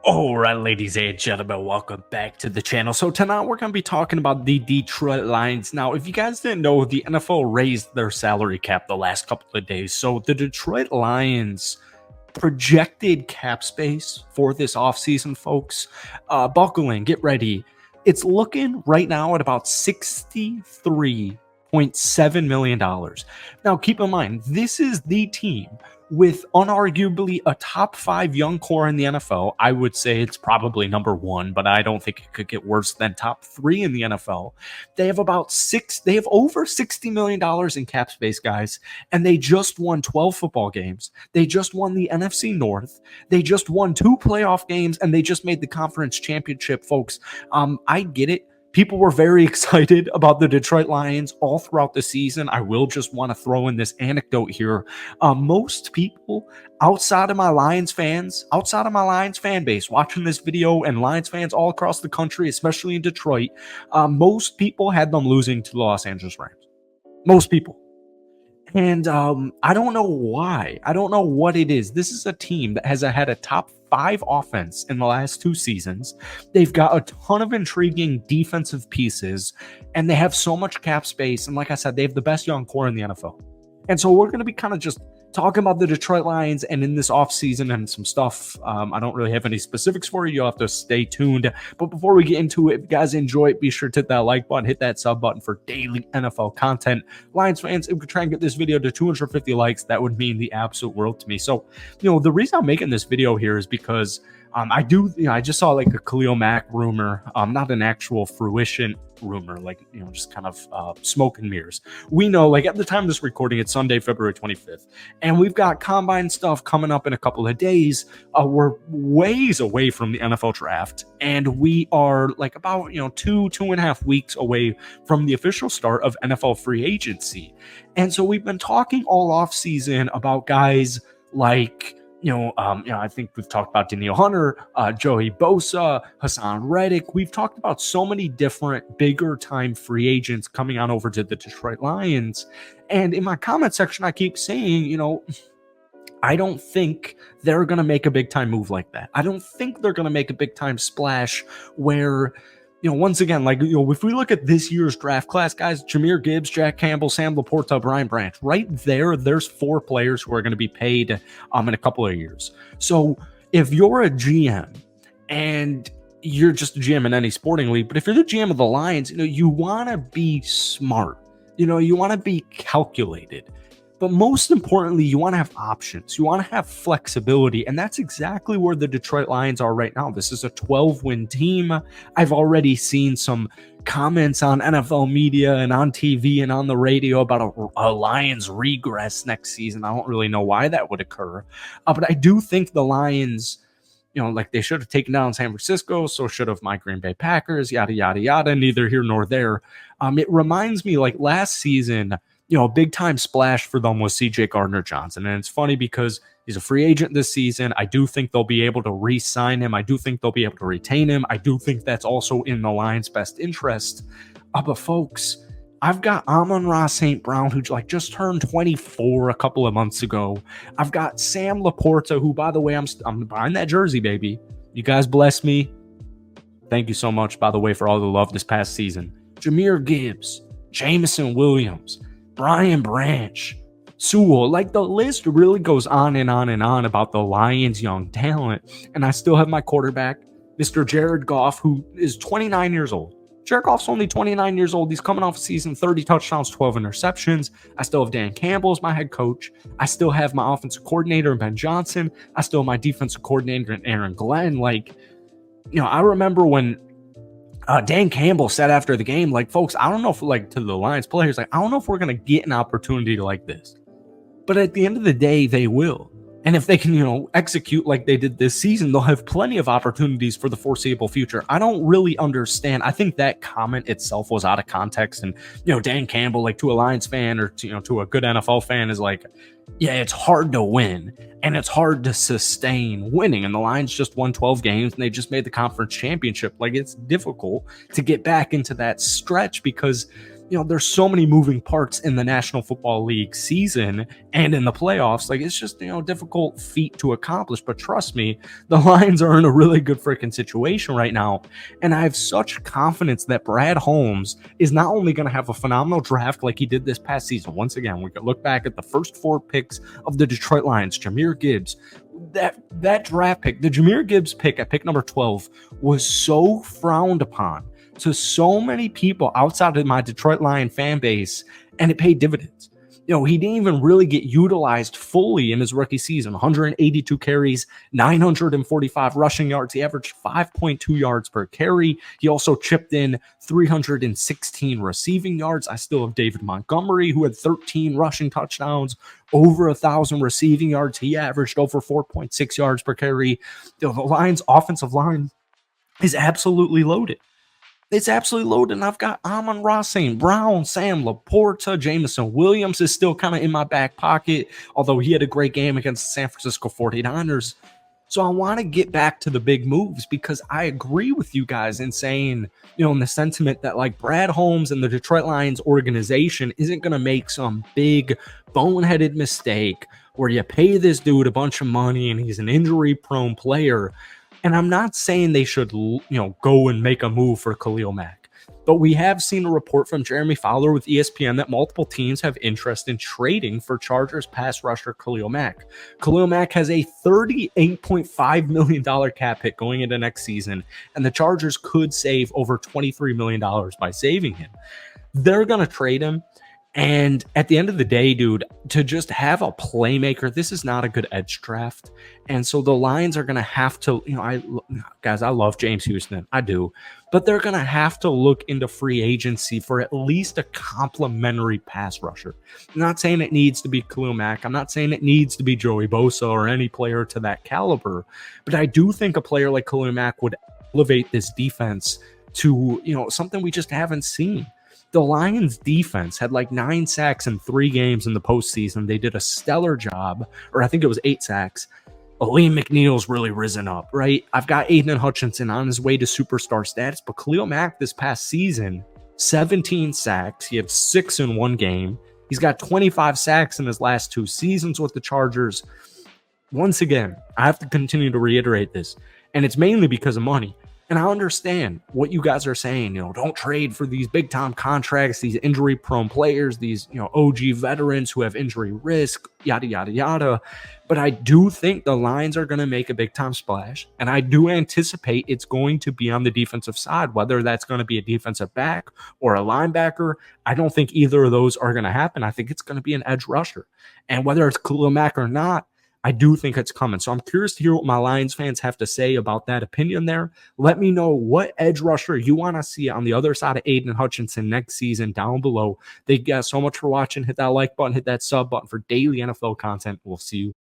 All right, ladies and gentlemen, welcome back to the channel. So tonight we're going to be talking about the Detroit Lions. Now, if you guys didn't know, the NFL raised their salary cap the last couple of days. So the Detroit Lions projected cap space for this offseason, folks, buckle in, get ready. It's looking right now at about $63.7 million. Now, keep in mind, this is the team with unarguably a top 5 young core in the NFL. I would say it's probably number 1, but I don't think it could get worse than top 3 in the NFL. They have over $60 million in cap space, guys, and they just won 12 football games. They just won the NFC North. They just won 2 playoff games, and they just made the conference championship, folks. I get it. People were very excited about the Detroit Lions all throughout the season. I will just want to throw in this anecdote here. Most people outside of my Lions fan base watching this video, and Lions fans all across the country, especially in Detroit, most people had them losing to the Los Angeles Rams. Most people. And I don't know why. I don't know what it is. This is a team that has had a top 5 offense in the last 2 seasons. They've got a ton of intriguing defensive pieces, and they have so much cap space. And like I said, they have the best young core in the NFL. And so we're going to be kind of just talking about the Detroit Lions and in this offseason and some stuff. I don't really have any specifics for you. You'll have to stay tuned. But before we get into it, if you guys enjoy it, be sure to hit that like button, hit that sub button for daily NFL content. Lions fans, if we could try and get this video to 250 likes, that would mean the absolute world to me. So, the reason I'm making this video here is because I just saw like a Khalil Mack rumor, not an actual fruition rumor, just kind of smoke and mirrors. We know, like, at the time of this recording, it's Sunday, February 25th, and we've got combine stuff coming up in a couple of days. We're ways away from the NFL draft, and we are like about, 2.5 weeks away from the official start of NFL free agency. And so we've been talking all off season about guys like, I think we've talked about Danielle Hunter, Joey Bosa, Hassan Reddick. We've talked about so many different bigger time free agents coming on over to the Detroit Lions. And in my comment section, I keep saying, I don't think they're going to make a big time move like that. I don't think they're going to make a big time splash where, once again, if we look at this year's draft class, guys, Jahmyr Gibbs, Jack Campbell, Sam Laporta, Brian Branch, right there's 4 players who are going to be paid in a couple of years. So if you're a GM, and you're just a GM in any sporting league, but if you're the GM of the Lions, you want to be smart. You want to be calculated. But most importantly, you want to have options. You want to have flexibility. And that's exactly where the Detroit Lions are right now. This is a 12-win team. I've already seen some comments on NFL media and on TV and on the radio about a Lions regress next season. I don't really know why that would occur. But I do think the Lions, they should have taken down San Francisco, so should have my Green Bay Packers, yada, yada, yada, neither here nor there. It reminds me, like last season, a big time splash for them was CJ Gardner-Johnson. And it's funny because he's a free agent this season. I do think they'll be able to re-sign him. I do think they'll be able to retain him. I do think that's also in the Lions' best interest. But folks, I've got Amon-Ra St. Brown, who just turned 24 a couple of months ago. I've got Sam Laporta, who, by the way, I'm buying that jersey, baby. You guys bless me. Thank you so much, by the way, for all the love this past season. Jahmyr Gibbs, Jameson Williams, Brian Branch, Sewell, the list really goes on and on and on about the Lions' young talent. And I still have my quarterback, Mr. Jared Goff, who is 29 years old. Jared Goff's only 29 years old. He's coming off a season, 30 touchdowns, 12 interceptions. I still have Dan Campbell as my head coach. I still have my offensive coordinator, Ben Johnson. I still have my defensive coordinator, Aaron Glenn. I remember when Dan Campbell said after the game, folks, I don't know if, to the Lions players, I don't know if we're going to get an opportunity like this. But at the end of the day, they will. And if they can, execute like they did this season, they'll have plenty of opportunities for the foreseeable future. I don't really understand. I think that comment itself was out of context. And, Dan Campbell, to a Lions fan or to a good NFL fan is yeah, it's hard to win and it's hard to sustain winning. And the Lions just won 12 games and they just made the conference championship. It's difficult to get back into that stretch because, there's so many moving parts in the National Football League season and in the playoffs. Like, it's just, a difficult feat to accomplish. But trust me, the Lions are in a really good freaking situation right now. And I have such confidence that Brad Holmes is not only going to have a phenomenal draft like he did this past season. Once again, we could look back at the first 4 picks of the Detroit Lions, Jahmyr Gibbs. That draft pick, the Jahmyr Gibbs pick at pick number 12, was so frowned upon to so many people outside of my Detroit Lion fan base, and it paid dividends. He didn't even really get utilized fully in his rookie season. 182 carries, 945 rushing yards. He averaged 5.2 yards per carry. He also chipped in 316 receiving yards. I still have David Montgomery, who had 13 rushing touchdowns, over 1,000 receiving yards. He averaged over 4.6 yards per carry. The Lions' offensive line is absolutely loaded. It's absolutely loaded. And I've got Amon-Ra St. Brown, Sam Laporta, Jameson Williams is still kind of in my back pocket, although he had a great game against the San Francisco 49ers. So I want to get back to the big moves because I agree with you guys in saying, in the sentiment that like Brad Holmes and the Detroit Lions organization isn't going to make some big boneheaded mistake where you pay this dude a bunch of money and he's an injury-prone player. And I'm not saying they should, go and make a move for Khalil Mack. But we have seen a report from Jeremy Fowler with ESPN that multiple teams have interest in trading for Chargers pass rusher Khalil Mack. Khalil Mack has a $38.5 million cap hit going into next season, and the Chargers could save over $23 million by saving him. They're going to trade him. And at the end of the day, dude, to just have a playmaker, this is not a good edge draft. And so the Lions are going to have to, I love James Houston. I do. But they're going to have to look into free agency for at least a complimentary pass rusher. I'm not saying it needs to be Khalil Mack. I'm not saying it needs to be Joey Bosa or any player to that caliber. But I do think a player like Khalil Mack would elevate this defense to, something we just haven't seen. The Lions defense had like 9 sacks in 3 games in the postseason. They did a stellar job, or I think it was 8 sacks. Aleem McNeil's really risen up, right? I've got Aiden Hutchinson on his way to superstar status, but Khalil Mack this past season, 17 sacks. He had 6 in 1 game. He's got 25 sacks in his last 2 seasons with the Chargers. Once again, I have to continue to reiterate this, and it's mainly because of money. And I understand what you guys are saying, don't trade for these big time contracts, these injury prone players, these, OG veterans who have injury risk, yada, yada, yada. But I do think the Lions are going to make a big time splash. And I do anticipate it's going to be on the defensive side, whether that's going to be a defensive back or a linebacker. I don't think either of those are going to happen. I think it's going to be an edge rusher. And whether it's Khalil Mack or not, I do think it's coming. So I'm curious to hear what my Lions fans have to say about that opinion there. Let me know what edge rusher you want to see on the other side of Aiden Hutchinson next season down below. Thank you guys so much for watching. Hit that like button, hit that sub button for daily NFL content. We'll see you